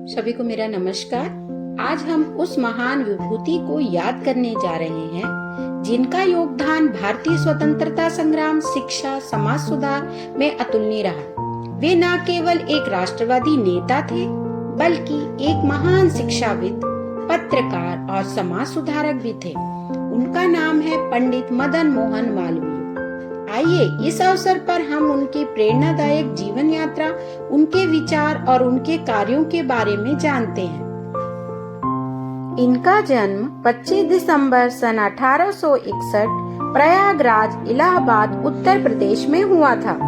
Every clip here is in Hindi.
सभी को मेरा नमस्कार। आज हम उस महान विभूति को याद करने जा रहे हैं जिनका योगदान भारतीय स्वतंत्रता संग्राम, शिक्षा, समाज सुधार में अतुलनीय रहा। वे न केवल एक राष्ट्रवादी नेता थे बल्कि एक महान शिक्षाविद, पत्रकार और समाज सुधारक भी थे। उनका नाम है पंडित मदन मोहन मालवीय। आइए इस अवसर पर हम उनकी प्रेरणादायक जीवन यात्रा, उनके विचार और उनके कार्यों के बारे में जानते हैं। इनका जन्म 25 दिसंबर सन 1861 प्रयागराज, इलाहाबाद, उत्तर प्रदेश में हुआ था।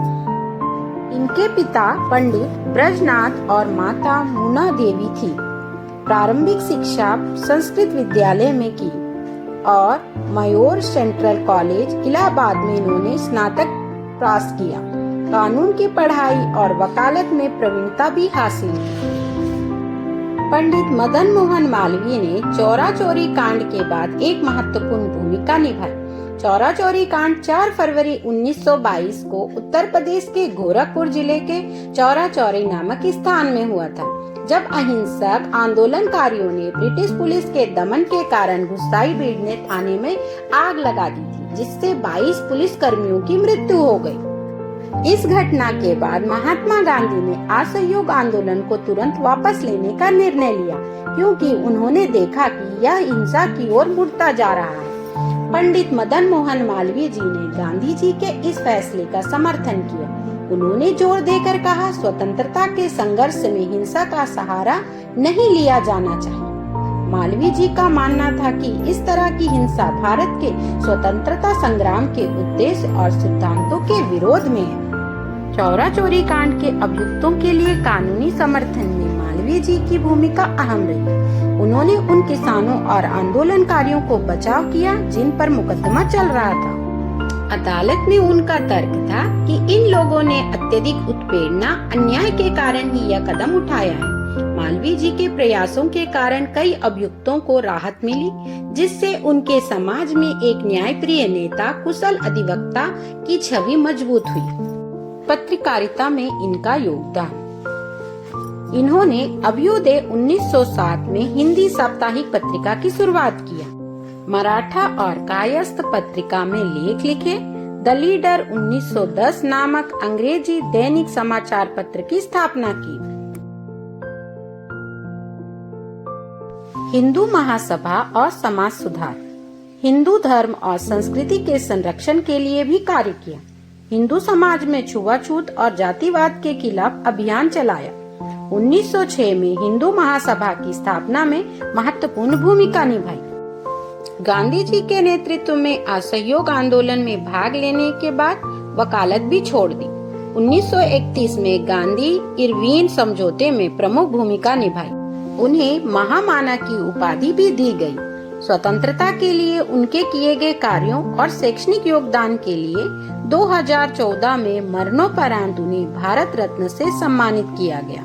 इनके पिता पंडित ब्रजनाथ और माता मुना देवी थी। प्रारंभिक शिक्षा संस्कृत विद्यालय में की और मयूर सेंट्रल कॉलेज इलाहाबाद में इन्होंने स्नातक पास किया। कानून की पढ़ाई और वकालत में प्रवीणता भी हासिल की। पंडित मदन मोहन मालवीय ने चौरा चौरी कांड के बाद एक महत्वपूर्ण भूमिका निभाई। चौरा चौरी कांड 4 फरवरी 1922 को उत्तर प्रदेश के गोरखपुर जिले के चौरा चौरी नामक स्थान में हुआ था, जब अहिंसक आंदोलनकारियों ने ब्रिटिश पुलिस के दमन के कारण घुसाई भीड़ थाने में आग लगा दी थी, जिससे 22 पुलिस कर्मियों की मृत्यु हो गई। इस घटना के बाद महात्मा गांधी ने असहयोग आंदोलन को तुरंत वापस लेने का निर्णय लिया, क्योंकि उन्होंने देखा कि यह हिंसा की ओर मुड़ता जा रहा है। पंडित मदन मोहन मालवीय जी ने गांधी जी के इस फैसले का समर्थन किया। उन्होंने जोर देकर कहा, स्वतंत्रता के संघर्ष में हिंसा का सहारा नहीं लिया जाना चाहिए। मालवीय जी का मानना था कि इस तरह की हिंसा भारत के स्वतंत्रता संग्राम के उद्देश्य और सिद्धांतों के विरोध में है। चौरा चौरी कांड के अभियुक्तों के लिए कानूनी समर्थन में मालवीय जी की भूमिका अहम रही। उन्होंने उन किसानों और आंदोलनकारियों को बचाव किया जिन पर मुकदमा चल रहा था। अदालत में उनका तर्क था कि इन लोगों ने अत्यधिक उत्पीड़ना, अन्याय के कारण ही यह कदम उठाया है। मालवीय जी के प्रयासों के कारण कई अभियुक्तों को राहत मिली, जिससे उनके समाज में एक न्यायप्रिय नेता, कुशल अधिवक्ता की छवि मजबूत हुई। पत्रकारिता में इनका योगदान। इन्होंने अभ्युदय 1907 में हिंदी साप्ताहिक पत्रिका की शुरुआत किया। मराठा और कायस्थ पत्रिका में लेख लिखे। द लीडर 1910 नामक अंग्रेजी दैनिक समाचार पत्र की स्थापना की। हिंदू महासभा और समाज सुधार। हिंदू धर्म और संस्कृति के संरक्षण के लिए भी कार्य किया। हिंदू समाज में छुआछूत और जातिवाद के खिलाफ अभियान चलाया। 1906 में हिंदू महासभा की स्थापना में महत्वपूर्ण भूमिका निभाई। गांधी जी के नेतृत्व में असहयोग आंदोलन में भाग लेने के बाद वकालत भी छोड़ दी। 1931 में गांधी इरविन समझौते में प्रमुख भूमिका निभाई। उन्हें महामाना की उपाधि भी दी गई। स्वतंत्रता के लिए उनके किए गए कार्यों और शैक्षणिक योगदान के लिए 2014 में मरणोपरांत उन्हें भारत रत्न से सम्मानित किया गया।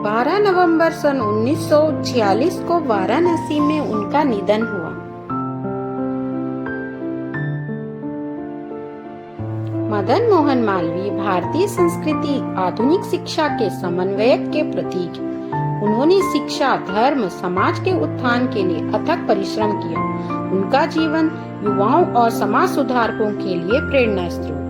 12 नवंबर सन 1946 को वाराणसी में उनका निधन हुआ। मदन मोहन मालवीय भारतीय संस्कृति, आधुनिक शिक्षा के समन्वयक के प्रतीक हैं। उन्होंने शिक्षा, धर्म, समाज के उत्थान के लिए अथक परिश्रम किया। उनका जीवन युवाओं और समाज सुधारकों के लिए प्रेरणा स्रोत।